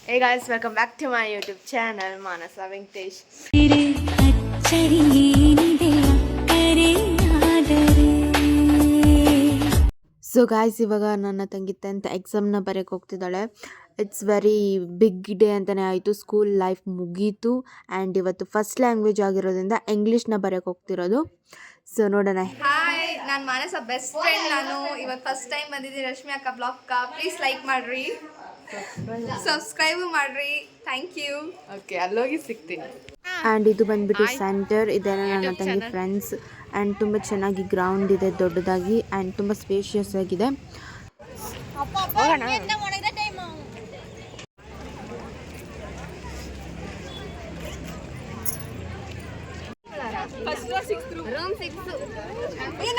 Hey guys, welcome back to my YouTube channel, Manasa Venkatesh. So guys, ಇವಾಗ ನನ್ನ ತಂಗಿ 10th ಎಕ್ಸಾಮ್ನ ಬರೆಯೋಕೆ ಹೋಗ್ತಿದ್ದಾಳೆ. ಇಟ್ಸ್ ವೆರಿ ಬಿಗ್ ಡೇ ಅಂತಲೇ ಆಯಿತು. ಸ್ಕೂಲ್ ಲೈಫ್ ಮುಗೀತು ಆ್ಯಂಡ್ ಇವತ್ತು ಫಸ್ಟ್ ಲ್ಯಾಂಗ್ವೇಜ್ ಆಗಿರೋದ್ರಿಂದ ಇಂಗ್ಲೀಷ್ನ ಬರೆಯೋಕೆ ಹೋಗ್ತಿರೋದು. ಸೊ ನೋಡೋಣ. ಹಾಯ್, ನಾನು ಮಾನಸ ಬೆಸ್ಟ್ ಫ್ರೆಂಡ್. ನಾನು ಇವತ್ತು ಫಸ್ಟ್ ಟೈಮ್ ಬಂದಿದ್ದೀನಿ ರಶ್ಮಿ ಅಕ್ಕ ಬ್ಲಾಗ್ಕ. ಪ್ಲೀಸ್ ಲೈಕ್ ಮಾಡಿರಿ, ಸಬ್ಸ್ಕ್ರೈಬ್ ಮಾಡಿರಿ. Thank you. ಓಕೆ, ಅಲ್ಲೋಗಿ ಸಿಗ್ತೀನಿ. ಆ್ಯಂಡ್ ಇದು ಬಂದ್ಬಿಟ್ಟು ಸೆಂಟರ್. ಇದೆಲ್ಲ ನನ್ನ ತಂಗಿ ಫ್ರೆಂಡ್ಸ್. ಆ್ಯಂಡ್ ತುಂಬ ಚೆನ್ನಾಗಿ ಗ್ರೌಂಡ್ ಇದೆ, ದೊಡ್ಡದಾಗಿ ಆ್ಯಂಡ್ ತುಂಬ ಸ್ಪೇಷಿಯಸ್ ಆಗಿದೆ.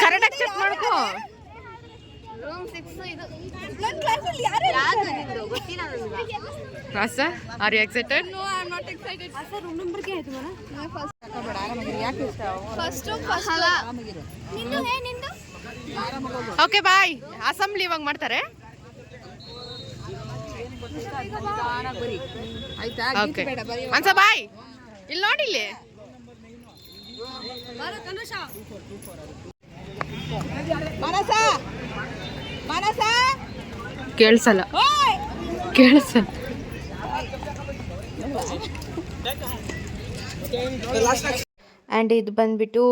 ಕರೆಕ್ಟಾಗಿ ಚೆಕ್ ಮಾಡ್ಕೋ. ರೂಮ್ 6 ಇದು. ಗೊತ್ತಿಲ್ಲ ನನಗೆ. Rasa, are you excited? No, I am not excited. Rasa room number ಗೆ ಆಯ್ತು ಮನ. ಫಸ್ಟ್ ಅಲ್ಲ ನಿಂದು ನಿಂದು. Okay bye. ಅಸೆಂಬ್ಲಿ ಇವಾಗ ಮಾಡ್ತಾರೆ. ಓಕೆ ಮನ್ಸ ಬಾಯ್. ಇಲ್ಲಿ ನೋಡಿ, ಇಲ್ಲಿ ಕೇಳಿಸಲ್ಲ. ಆ್ಯಂಡ್ ಇದು ಬಂದುಬಿಟ್ಟು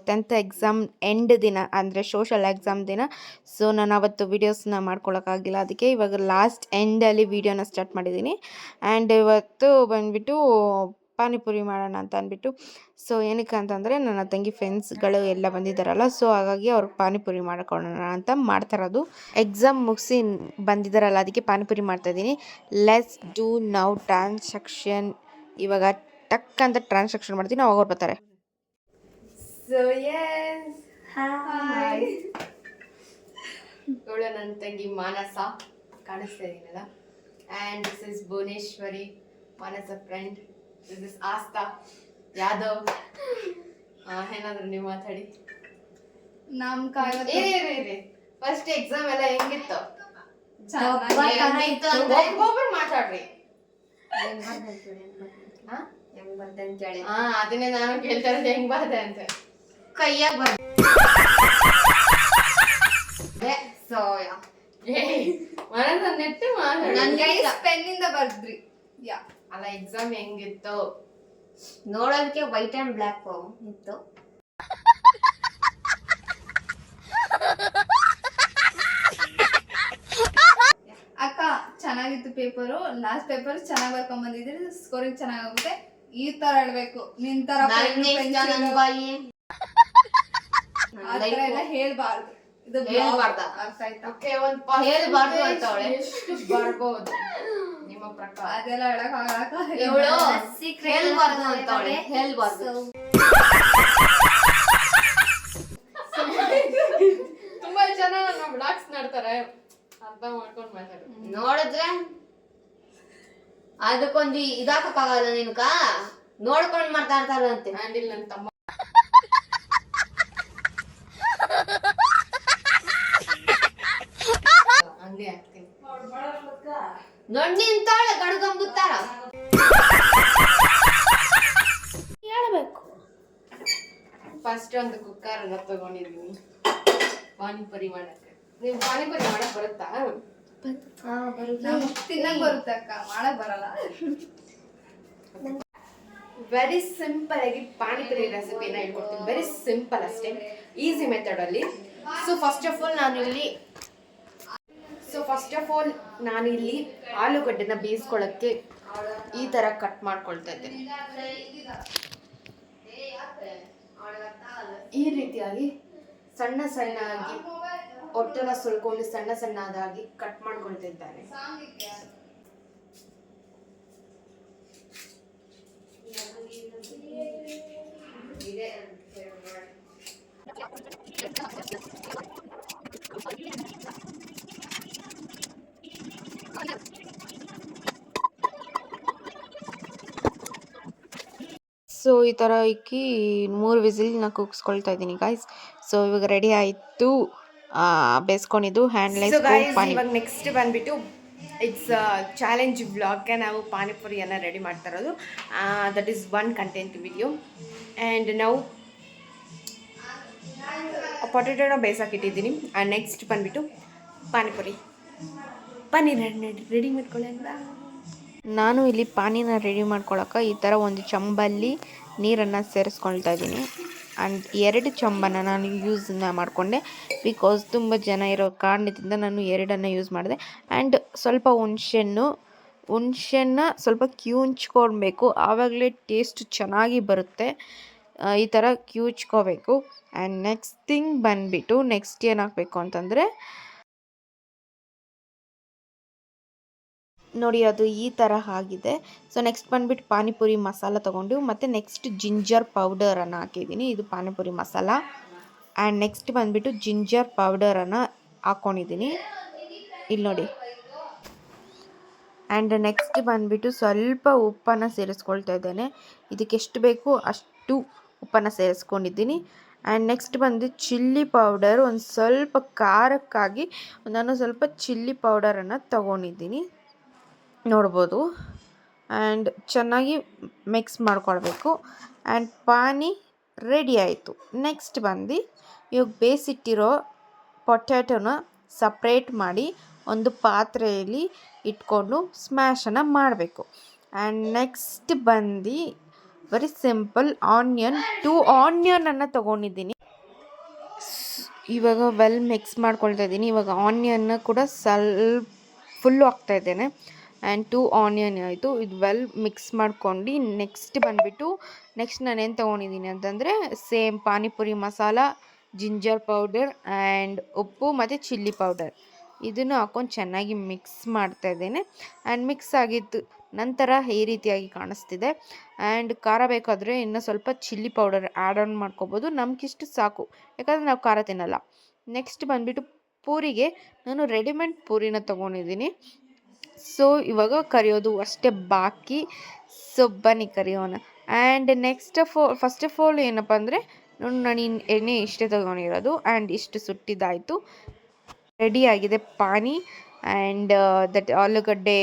10th ಎಕ್ಸಾಮ್ ಎಂಡ್ ದಿನ, ಅಂದರೆ ಸೋಷಲ್ ಎಕ್ಸಾಮ್ ದಿನ. ಸೊ ನಾನು ಅವತ್ತು ವೀಡಿಯೋಸ್ನ ಮಾಡ್ಕೊಳಕ್ಕಾಗಿಲ್ಲ, ಅದಕ್ಕೆ ಇವಾಗ ಲಾಸ್ಟ್ ಎಂಡಲ್ಲಿ ವೀಡಿಯೋನ ಸ್ಟಾರ್ಟ್ ಮಾಡಿದ್ದೀನಿ. ಆ್ಯಂಡ್ ಇವತ್ತು ಬಂದುಬಿಟ್ಟು ಪಾನಿಪುರಿ ಮಾಡೋಣ ಅಂತ ಅಂದ್ಬಿಟ್ಟು. ಸೊ ಏನಕ್ಕೆ ಅಂತಂದರೆ ನನ್ನ ತಂಗಿ ಫ್ರೆಂಡ್ಸ್ಗಳು ಎಲ್ಲ ಬಂದಿದ್ದಾರಲ್ಲ, ಸೊ ಹಾಗಾಗಿ ಅವ್ರಿಗೆ ಪಾನಿಪುರಿ ಮಾಡ್ಕೊಳ್ಳೋಣ ಅಂತ ಮಾಡ್ತಾಯಿರೋದು. ಎಕ್ಸಾಮ್ ಮುಗಿಸಿ ಬಂದಿದ್ದಾರಲ್ಲ, ಅದಕ್ಕೆ ಪಾನಿಪುರಿ ಮಾಡ್ತಾಯಿದ್ದೀನಿ. Let's do now transaction. ಇವಾಗ ಟಕ್ ಅಂತ ಟ್ರಾನ್ಸಾಕ್ಷನ್ ಮಾಡ್ತೀನಿ, ಅವಾಗ ಅವ್ರು ಬರ್ತಾರೆ. So yes, hi. ಇವಳು ನನ್ನ ತಂಗಿ ಮಾನಸ, ಕಾಣಿಸ್ತಾ ಇದೀನಲ್ಲ. And this is Bhuvaneshwari, Manasa friend. This is Aastha Yadav. ಏನಾದ್ರು ನೀವು ಮಾತಾಡಿ. ನಮ್ ಕಾಯಿ ಫಸ್ಟ್ ಎಕ್ಸಾಮ್ ಎಲ್ಲ ಹೆಂಗಿತ್ತು? ಒಬ್ಬೊಬ್ರು ಮಾತಾಡ್ರಿ. ಅದನ್ನೇ ನಾನು ಕೇಳ್ತಾ ಇರೋದು, ಹೆಂಗ್ ಬರ್ದೆ ಅಂತ. ಕೈಯಾಗ ಬರ್ದೆ. ನೆಟ್ಟು ಪೆನ್ನಿಂದ ಬರ್ದ್ರಿ. ಯಾ ಅಲ್ಲ, ಎಕ್ಸಾಮ್ ಹೆಂಗಿತ್ತು ನೋಡೋದಕ್ಕೆ ವೈಟ್ ಅಂಡ್ ಬ್ಲ್ಯಾಕ್ ಇತ್ತು. ಅಕ್ಕ ಚೆನ್ನಾಗಿತ್ತು ಪೇಪರು. ಲಾಸ್ಟ್ ಪೇಪರ್ ಚೆನ್ನಾಗಿ ಬರ್ಕೊಂಡ್ ಬಂದಿದ್ರಿ, ಸ್ಕೋರಿಂಗ್ ಚೆನ್ನಾಗುತ್ತೆ. ಈ ತರ ಹೇಳ್ಬೇಕು, ನಿನ್ ತರ ಎಲ್ಲ ಹೇಳ್ಬಾರ್ದು. ಇದು ಅರ್ಥ ಆಯ್ತಾ? ಹೇಳ್ಬಾರ್ದು ಅಂತ ಅವಳೆ. ಎಷ್ಟು ಬರ್ಬೋದು ನಿಮ್ಮ ಪ್ರಕಾರ? ಅದೆಲ್ಲ ಹೇಳಕ್ ಆಗಲ್ಲ. ಹೇಳ್ಬಾರ್ದು ಅಂತ ಅವಳೆ, ಹೇಳ್ಬಾರ್ದು. ತುಂಬಾ ಜನ ನಮ್ಮ ಬ್ಲಾಗ್ಸ್ ನೋಡ್ತಾರೆ, ಅರ್ಥ ಮಾಡ್ಕೊಂಡು ಮಾತಾಡು. ನೋಡಿದ್ರೆ ಅದಕ್ಕೊಂದು ಇದಾಕಕ್ಕಾಗಲ್ಲ ನಿನ್ಕ, ನೋಡ್ಕೊಂಡ್ ಮಾತಾಡ್ತಾರಂತೆ. ಹ್ಯಾಂಡಿಲ್ ನನ್ನ ತಮ್ಮ ಹಂಗೆ ಆಗ್ತೀನಿ. ನೊಣ್ಣಿ ಅಂತಾಳೆ, ಗಡ್ಗಂಬುತ್ತಾರ. ಹೇಳ್ಬೇಕು. ಫಸ್ಟ್ ಒಂದು ಕುಕ್ಕರ್ ಅನ್ನ ತಗೊಂಡಿದ್ದೀನಿ ಪಾನಿಪುರಿ ಮಾಡಕ್ಕೆ. ನೀವು ಪಾನಿಪುರಿ ಮಾಡಕ್ ಬರುತ್ತಾ? ತಿನ್ನಕ್ ಬರುತ್ತೆ ಅಕ್ಕ, ಮಾಡಕ್ ಬರಲ್ಲ. ವೆರಿ ಸಿಂಪಲ್ ಆಗಿ ಪಾನಿಪುರಿ ರೆಸಿಪಿನ ಹೇಳ್ಕೊಡ್ತೀನಿ. ವೆರಿ ಸಿಂಪಲ್ ಅಷ್ಟೇ, ಈಸಿ ಮೆಥಡ್ ಅಲ್ಲಿ. ಸೊ ಫಸ್ಟ್ ಆಫ್ ಆಲ್ ನಾನಿಲ್ಲಿ ಆಲೂಗಡ್ಡೆನ ಬೇಯಿಸ್ಕೊಳ್ಳೋಕ್ಕೆ ಈ ಥರ ಕಟ್ ಮಾಡ್ಕೊಳ್ತಾ ಇದ್ದೇನೆ. ಈ ರೀತಿಯಾಗಿ ಸಣ್ಣ ಸಣ್ಣದಾಗಿ ಹೊಟ್ಟೆನ ಸುಲ್ಕೊಂಡು ಸಣ್ಣ ಸಣ್ಣದಾಗಿ ಕಟ್ ಮಾಡ್ಕೊಳ್ತಿದ್ದಾನೆ. ಸೊ ಈ ಥರ ಇಕ್ಕಿ 3 ವಿಸಿಲ್ನ ಕೂಗಿಸ್ಕೊಳ್ತಾ ಇದ್ದೀನಿ ಗಾಯ್ಸ್. ಸೊ ಇವಾಗ ರೆಡಿ ಆಯಿತು ಬೇಯಿಸ್ಕೊಂಡಿದ್ದು ಹ್ಯಾಂಡ್ಲೈಸ್. ಇವಾಗ ನೆಕ್ಸ್ಟ್ ಬಂದ್ಬಿಟ್ಟು ಇಟ್ಸ್ ಚಾಲೆಂಜ್ ವ್ಲಾಗ್ಗೆ ನಾವು ಪಾನಿಪುರಿಯನ್ನು ರೆಡಿ ಮಾಡ್ತಾ ಇರೋದು. That is one content video. And ನಾವು ಪೊಟೆಟೋನ ಬೇಯಿಸೋಕ್ಕಿಟ್ಟಿದ್ದೀನಿ. ಆ್ಯಂಡ್ ನೆಕ್ಸ್ಟ್ ಬಂದುಬಿಟ್ಟು ಪಾನಿಪುರಿ. ಬನ್ನಿ ರೆಡಿ ಮಾಡ್ಕೊಳ್ಳೋಣ. ನಾನು ಇಲ್ಲಿ ಪಾನಿನ ರೆಡಿ ಮಾಡ್ಕೊಳಕ್ಕೆ ಈ ಥರ ಒಂದು ಚಂಬಲ್ಲಿ ನೀರನ್ನು ಸೇರಿಸ್ಕೊಳ್ತಾ ಇದ್ದೀನಿ. ಆ್ಯಂಡ್ 2 ಚಂಬನ್ನು ನಾನು ಯೂಸನ್ನ ಮಾಡಿಕೊಂಡೆ, ಬಿಕಾಸ್ ತುಂಬ ಜನ ಇರೋ ಕಾರಣದಿಂದ ನಾನು 2 ಯೂಸ್ ಮಾಡಿದೆ. ಆ್ಯಂಡ್ ಸ್ವಲ್ಪ ಹುಣಸೆನ್ನ ಸ್ವಲ್ಪ ಕಿವುಚ್ಕೊಳ್ಬೇಕು, ಆವಾಗಲೇ ಟೇಸ್ಟ್ ಚೆನ್ನಾಗಿ ಬರುತ್ತೆ. ಈ ಥರ ಕಿವುಚ್ಕೋಬೇಕು. ಆ್ಯಂಡ್ ನೆಕ್ಸ್ಟ್ ಥಿಂಗ್ ಬಂದುಬಿಟ್ಟು ನೆಕ್ಸ್ಟ್ ಏನು ಹಾಕಬೇಕು ಅಂತಂದರೆ ನೋಡಿ, ಅದು ಈ ಥರ ಆಗಿದೆ. ಸೊ ನೆಕ್ಸ್ಟ್ ಬಂದುಬಿಟ್ಟು ಪಾನಿಪುರಿ ಮಸಾಲ ತೊಗೊಂಡು ಮತ್ತು ನೆಕ್ಸ್ಟ್ ಜಿಂಜರ್ ಪೌಡರನ್ನು ಹಾಕಿದ್ದೀನಿ. ಇದು ಪಾನಿಪುರಿ ಮಸಾಲ. ಆ್ಯಂಡ್ ನೆಕ್ಸ್ಟ್ ಬಂದುಬಿಟ್ಟು ಜಿಂಜರ್ ಪೌಡರನ್ನು ಹಾಕ್ಕೊಂಡಿದ್ದೀನಿ, ಇಲ್ಲಿ ನೋಡಿ. ಆ್ಯಂಡ್ ನೆಕ್ಸ್ಟ್ ಬಂದುಬಿಟ್ಟು ಸ್ವಲ್ಪ ಉಪ್ಪನ್ನು ಸೇರಿಸ್ಕೊಳ್ತಾ ಇದ್ದೇನೆ. ಇದಕ್ಕೆ ಎಷ್ಟು ಬೇಕು ಅಷ್ಟು ಉಪ್ಪನ್ನು ಸೇರಿಸ್ಕೊಂಡಿದ್ದೀನಿ. ಆ್ಯಂಡ್ ನೆಕ್ಸ್ಟ್ ಬಂದು ಚಿಲ್ಲಿ ಪೌಡರ್, ಒಂದು ಸ್ವಲ್ಪ ಖಾರಕ್ಕಾಗಿ ನಾನು ಸ್ವಲ್ಪ ಚಿಲ್ಲಿ ಪೌಡರನ್ನು ತಗೊಂಡಿದ್ದೀನಿ, ನೋಡ್ಬೋದು. ಆ್ಯಂಡ್ ಚೆನ್ನಾಗಿ ಮಿಕ್ಸ್ ಮಾಡ್ಕೊಳ್ಬೇಕು. ಆ್ಯಂಡ್ ಪಾನಿ ರೆಡಿ ಆಯಿತು. ನೆಕ್ಸ್ಟ್ ಬಂದು ಇವಾಗ ಬೇಯಿಸಿಟ್ಟಿರೋ ಪೊಟ್ಯಾಟೋನ ಸಪ್ರೇಟ್ ಮಾಡಿ ಒಂದು ಪಾತ್ರೆಯಲ್ಲಿ ಇಟ್ಕೊಂಡು ಸ್ಮ್ಯಾಶನ್ನು ಮಾಡಬೇಕು. ಆ್ಯಂಡ್ ನೆಕ್ಸ್ಟ್ ಬಂದು ವೆರಿ ಸಿಂಪಲ್ ಆನಿಯನ್, 2 ಆನಿಯನನ್ನು ತೊಗೊಂಡಿದ್ದೀನಿ. ಇವಾಗ ವೆಲ್ ಮಿಕ್ಸ್ ಮಾಡ್ಕೊಳ್ತಾ ಇದ್ದೀನಿ. ಇವಾಗ ಆನಿಯನ್ನ ಕೂಡ ಸ್ವಲ್ಪ ಫುಲ್ಲು ಹಾಕ್ತಾ ಇದ್ದೇನೆ. ಆ್ಯಂಡ್ 2 ಆನಿಯನ್ ಆಯಿತು. ಇದು ವೆಲ್ ಮಿಕ್ಸ್ ಮಾಡ್ಕೊಂಡು ನೆಕ್ಸ್ಟ್ ಬಂದುಬಿಟ್ಟು ನಾನೇನು ತೊಗೊಂಡಿದ್ದೀನಿ ಅಂತಂದರೆ same panipuri masala, ginger powder and ಉಪ್ಪು ಮತ್ತು ಚಿಲ್ಲಿ ಪೌಡರ್ ಇದನ್ನು ಹಾಕ್ಕೊಂಡು ಚೆನ್ನಾಗಿ ಮಿಕ್ಸ್ ಮಾಡ್ತಾ ಇದ್ದೇನೆ. ಆ್ಯಂಡ್ ಮಿಕ್ಸ್ ಆಗಿತ್ತು ನಂತರ ಈ ರೀತಿಯಾಗಿ ಕಾಣಿಸ್ತಿದೆ. ಆ್ಯಂಡ್ ಖಾರ ಬೇಕಾದರೆ ಇನ್ನೂ ಸ್ವಲ್ಪ ಚಿಲ್ಲಿ ಪೌಡರ್ ಆ್ಯಡ್ ಆನ್ ಮಾಡ್ಕೋಬೋದು, ನಮಗಿಷ್ಟು ಸಾಕು, ಯಾಕಂದರೆ ನಾವು ಖಾರ ತಿನ್ನಲ್ಲ. ನೆಕ್ಸ್ಟ್ ಬಂದುಬಿಟ್ಟು ಪೂರಿಗೆ ನಾನು ರೆಡಿಮೇಡ್ ಪೂರಿನ ತೊಗೊಂಡಿದ್ದೀನಿ. ಸೊ ಇವಾಗ ಕರಿಯೋದು ಅಷ್ಟೇ ಬಾಕಿ. ಸೊ ಬನ್ನಿ ಕರಿಯೋಣ. ಆ್ಯಂಡ್ ಫಸ್ಟ್ ಆಫ್ ಆಲ್ ಏನಪ್ಪ ಅಂದರೆ ನಾನು ಎಣ್ಣೆ ಇಷ್ಟೇ ತೊಗೊಂಡಿರೋದು. ಆ್ಯಂಡ್ ಇಷ್ಟು ಸುಟ್ಟಿದ್ದಾಯಿತು, ರೆಡಿಯಾಗಿದೆ ಪಾನಿ ಆ್ಯಂಡ್ ದಟ್ ಆಲೂಗಡ್ಡೆ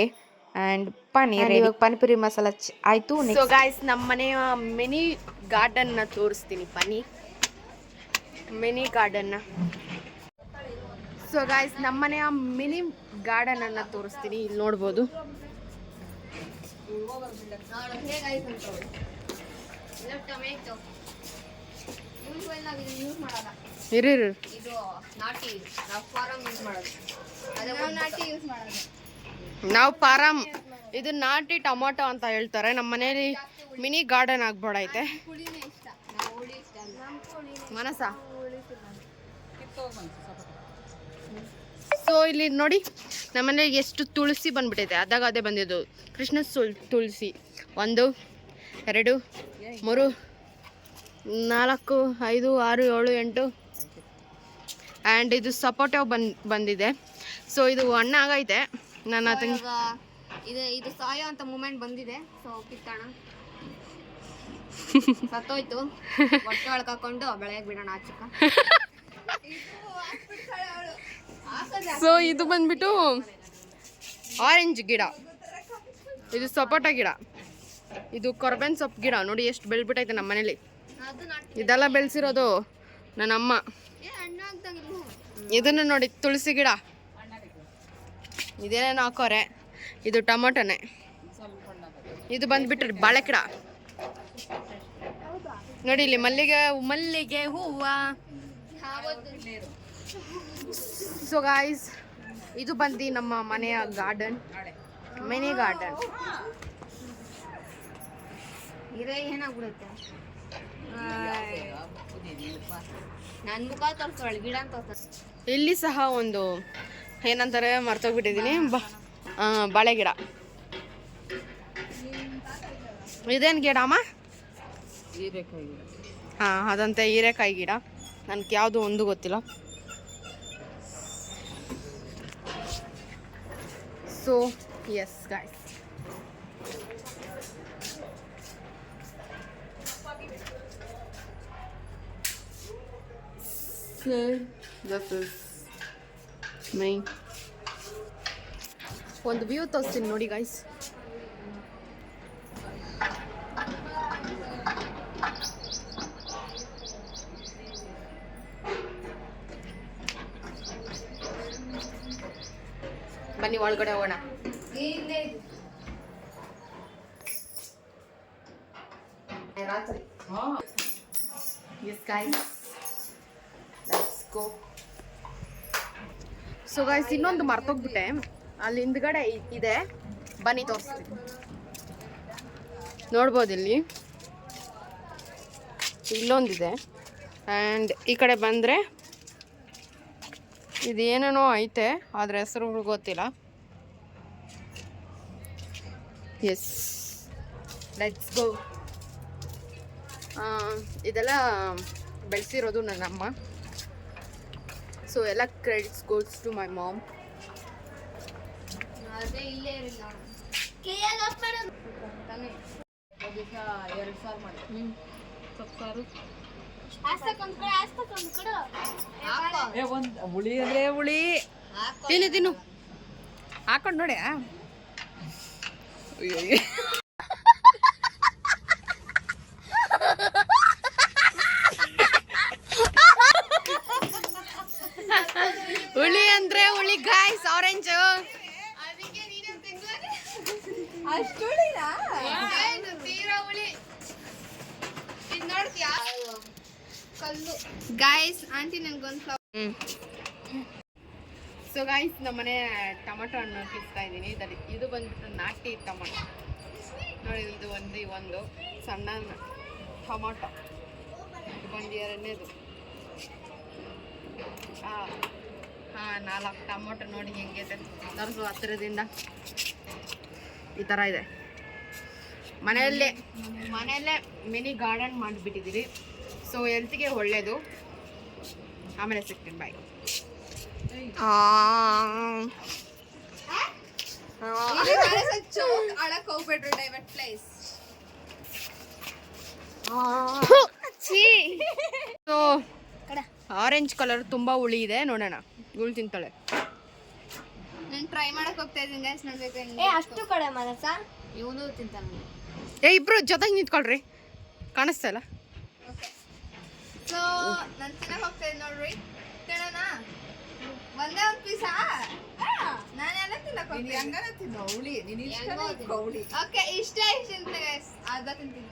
ಆ್ಯಂಡ್ ಪನ್ನೀರ್. ಇವಾಗ ಪಾನಿಪುರಿ ಮಸಾಲ ಆಯಿತು. ಸೊ ಗಾಯ್ಸ್, ನಮ್ಮ ಮನೆಯ ಮಿನಿ ಗಾರ್ಡನ್ನ ತೋರಿಸ್ತೀನಿ, ಬನ್ನಿ ಮಿನಿ ಗಾರ್ಡನ್ನ. ಸೊ ಗಾಯ್ಸ್, ನಮ್ಮ ಮನೆಯ ಮಿನಿ ಗಾರ್ಡನನ್ನು ತೋರಿಸ್ತೀನಿ, ಇಲ್ಲಿ ನೋಡ್ಬೋದು. ಇರು ನಾವು ಪಾರಮ್, ಇದು ನಾಟಿ ಟೊಮೊಟೊ ಅಂತ ಹೇಳ್ತಾರೆ. ನಮ್ಮ ಮನೇಲಿ ಮಿನಿ ಗಾರ್ಡನ್ ಆಗ್ಬೋಡೈತೆ. ಮನಸ ಸೊ ಇಲ್ಲಿ ನೋಡಿ, ನಮ್ಮನೇಲಿ ಎಷ್ಟು ತುಳಸಿ ಬಂದ್ಬಿಟ್ಟೈತೆ. ಅದೇ ಬಂದಿದ್ದು ಕೃಷ್ಣ ತುಳಸಿ 1 2 3 4 5 6 7 8. ಆ್ಯಂಡ್ ಇದು ಸಪೋಟೊ ಬಂದಿದೆ. ಸೊ ಇದು ಹಣ್ಣಾಗೈತೆ. ನನ್ನ ತಂಗಿ ಇದು ಸಾಯೋ ಅಂತ ಮೂಮೆಂಟ್ ಬಂದಿದೆ. ಸೊ ಕಿತ್ತೋಣ, ಸತ್ತೋಯ್ತು, ಹೊಟ್ಟೆ ಒಳಗೆ ಹಾಕೊಂಡು ಬೆಳೆಯಕ್ಕೆ ಬಿಡೋಣ ಆಚಕ. ಸೊ ಇದು ಬಂದ್ಬಿಟ್ಟು ಆರೆಂಜ್ ಗಿಡ, ಇದು ಸಪೋಟ ಗಿಡ, ಇದು ಕೊರಬೇನ್ ಸೊಪ್ಪು ಗಿಡ. ನೋಡಿ ಎಷ್ಟು ಬೆಳೆದ್ಬಿಟ್ಟೈತೆ ನಮ್ಮ ಮನೇಲಿ. ಇದೆಲ್ಲ ಬೆಳೆಸಿರೋದು ನನ್ನಮ್ಮ. ಇದನ್ನು ನೋಡಿ ತುಳಸಿ ಗಿಡ, ಇದೇನೇನು ಹಾಕೋರೆ. ಇದು ಟೊಮೊಟೊನೆ. ಇದು ಬಂದ್ಬಿಟ್ರೆ ಬಾಳೆ ಗಿಡ. ನೋಡಿ ಇಲ್ಲಿ ಮಲ್ಲಿಗೆ ಹೂವು. ಸೊ ಗಾಯ್ಸ್, ಇದು ಬಂದು ನಮ್ಮ ಮನೆಯ ಗಾರ್ಡನ್, ಮಿನಿ ಗಾರ್ಡನ್. ಏನಾಗ್ಬಿಡುತ್ತೆ ನನ್ನ ಮುಖ ತೋರಿಸೋಳು, ಗಿಡ ಅಂತ. ಇಲ್ಲಿ ಸಹ ಒಂದು ಏನಂತಾರೆ ಮರ್ತೋಗ್ಬಿಟ್ಟಿದ್ದೀನಿ, ಬಾಳೆ ಗಿಡ. ಇದೇನು ಗಿಡ ಅಮ್ಮ? ಹಾಂ, ಅದಂತೆ ಹೀರೆಕಾಯಿ ಗಿಡ. ನನಗೆ ಯಾವುದು ಒಂದು ಗೊತ್ತಿಲ್ಲ. So yes guys, this is me. ಒಂದು ವ್ಯೂ ತೋರಿಸ್ತೀನಿ ನೋಡಿ ಗೈಸ್. ಬನ್ನಿ ಒಳಗಡೆ ಹೋಗೋಣ. ರಾತ್ರಿ Yes guys, let's go. So guys ಇನ್ನೊಂದು ಮರ್ತೋಗ್ಬಿಟ್ಟೆ, ಅಲ್ಲಿ ಹಿಂದ್ಗಡೆ ಇದೆ, ಬನ್ನಿ ತೋರಿಸ್ತೀನಿ. ನೋಡ್ಬೋದು ಇಲ್ಲೊಂದಿದೆ. ಆ್ಯಂಡ್ ಈ ಕಡೆ ಬಂದರೆ ಇದು ಏನೇನೋ ಐತೆ, ಆದರೆ ಹೆಸರುಗಳು ಗೊತ್ತಿಲ್ಲ. Yes, let's go. ಇದೆಲ್ಲ ಬೆಳೆಸಿರೋದು ನನ್ನಮ್ಮ. ಸೊ ಎಲ್ಲ credits goes to my mom. ಅದೇ ಇಲ್ಲೇ ಇರಲಿಲ್ಲ. ಹುಳಿ ಅಂದ್ರೆ ಹುಳಿ. ತಿನ್ನು ಹಾಕೊಂಡು ನೋಡಿ. ಹುಳಿ ಅಂದ್ರೆ ಹುಳಿ ಗಾಯ್ಸ್, ಆರೆಂಜ್. ಅಷ್ಟು ತೀರಾ ಹುಳಿ. ಇದು ನೋಡ್ತೀಯಾ ಕಲ್ಲು ಗಾಯ್ಸ್. ಆಂಟಿ ನನ್ಗೊಂದು ಫ್ಲವರ್. ಸೊ ಗಾಯ್ಸ್ ನಮ್ಮನೆ ಟೊಮಟೊ ಹಣ್ಣು ಕಿಸ್ತಾ ಇದ್ದೀನಿ. ಇದು ಬಂದ್ಬಿಟ್ಟು ನಾಟಿ ಟೊಮಟೊ ನೋಡಿ. ಇದು ಒಂದು ಸಣ್ಣ ಟೊಮಟೊ, ಇದು ಬಂದು ಎರಡನೇದು. ಹಾಂ 4 ಟೊಮೊಟೊ ನೋಡಿ ಹೆಂಗೈತೆ ತರಿಸು ಹತ್ತಿರದಿಂದ. ಈ ಥರ ಇದೆ. ಮನೆಯಲ್ಲೇ ಮಿನಿ ಗಾರ್ಡನ್ ಮಾಡಿಬಿಟ್ಟಿದ್ದೀರಿ. ಸೊ ಹೆಲ್ತಿಗೆ ಒಳ್ಳೆಯದು. ಆಮೇಲೆ ಸಿಗ್ತೀನಿ, ಬಾಯ್. ಆಡಕ್ ಹೋಗ್ಬೇಡ್ರಿ, divert place. So orange colour ತುಂಬ ಹುಳಿ ಇದೆ, ನೋಡೋಣ. ಹುಳಿ ತಿಂತಾಳೆ. ನಾನು ಟ್ರೈ ಮಾಡಕ್ ಹೋಗ್ತಾ ಇದ್ದೀನಿ ಗೈಸ್, ನೋಡ್ಬೇಕು. ಅಷ್ಟು ಕಡೆ ಮನಸ ಇವನು ತಿಂತಾನೆ. ಇಬ್ರು ಜೊತೆಗೆ ನಿಂತ್ಕೊಳ್ರಿ, ಕಾಣಿಸ್ತಾ ಇಲ್ಲ. ಸೊ ನಾನು ತಿನ್ನಕ್ ಹೋಗ್ತಾ ಇದ್ದೀನಿ ನೋಡ್ರಿ. ತಿನ್ನೋಣ ಒಂದೇ ಒಂದು ಪೀಸಾ? ನಾನು ಎಲ್ಲ ತಿನ್ನಕ್ ಹೋಗ್ತೀನಿ. ಓಕೆ, ಇಷ್ಟ ಅಂತ ಗೈಸ್, ಅರ್ಧ ತಿಂತೀನಿ.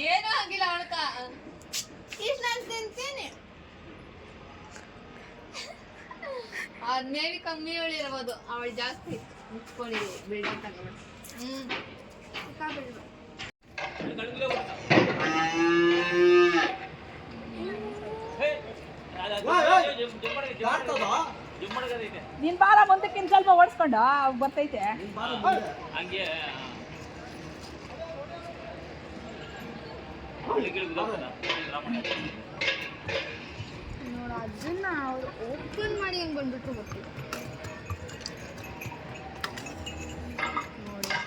ಏನೂ ಆಗಿಲ್ಲ ಅವಳಕ. ಇಷ್ಟ ನಾನು ತಿಂತೀನಿ. ಮೇಬಿ ಕಮ್ಮಿ ಇರ್ಬೋದು, ಅವಳು ಜಾಸ್ತಿ ಮುಚ್ಕೊಳ್ಳಿ ಬಿಲ್ಡಿಂಗ್ ತಗೊಂಡು. ನಿನ್ ಬಾಲ ಮುಂದಕ್ಕಿನ್ ಸ್ವಲ್ಪ ಓಡಿಸ್ಕೊಂಡು ಬರ್ತೈತೆ. ನೋಡ ಅದನ್ನ ಅವ್ರು ಓಪನ್ ಮಾಡಿ ಹೆಂಗ್ ಬಂದ್ಬಿಟ್ರು ಗೊತ್ತಿಲ್ಲ.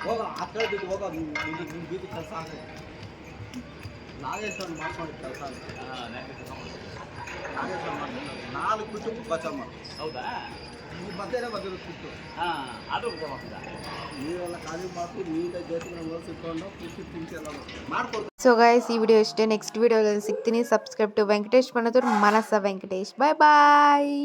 ಹೋಗ ಆ ಕಡೆ ಬಿದ್ದು ಹೋಗ. ನಿಮ್ ಬೀದಿ ಕೆಲಸ ಆಗ ನಾಗೇಶ್ವರ ಮಾಡ್ಕೊಂಡು ಕೆಲಸ ನಾಗೇಶ್ವರ ಮಾಡ್ಕೊಂಡು 4 ಕುಟುಂಬ ಬಚಾವ್ ಮಾಡಿ. ಹೌದಾ? ನೀವು ಮಧ್ಯಾಹ್ನ ಬಂದಿರೋ ಕುಟ್ಟು ನೀವೆಲ್ಲ ಖಾಲಿ ಮಾಡ್ಕೊಂಡು ನೀಟಾಗಿ ಜೊತೆಗೆ ನೋಡ್ಸಿಕೊಂಡು ಕುಟ್ಟು ತಿಂತಿ ಎಲ್ಲ ಮಾಡ್ಕೊಡ್ತಾರೆ. ಸೊ ಗೈಸ್ ಈ ವಿಡಿಯೋ ಇಷ್ಟೇ. ನೆಕ್ಸ್ಟ್ ವಿಡಿಯೋದಲ್ಲಿ ಸಿಗ್ತೀನಿ. ಸಬ್ಸ್ಕ್ರೈಬ್ ಟು ವೆಂಕಟೇಶ್ ಮನದೂರ್, ಮನಸ ವೆಂಕಟೇಶ್. ಬಾಯ್ ಬಾಯ್.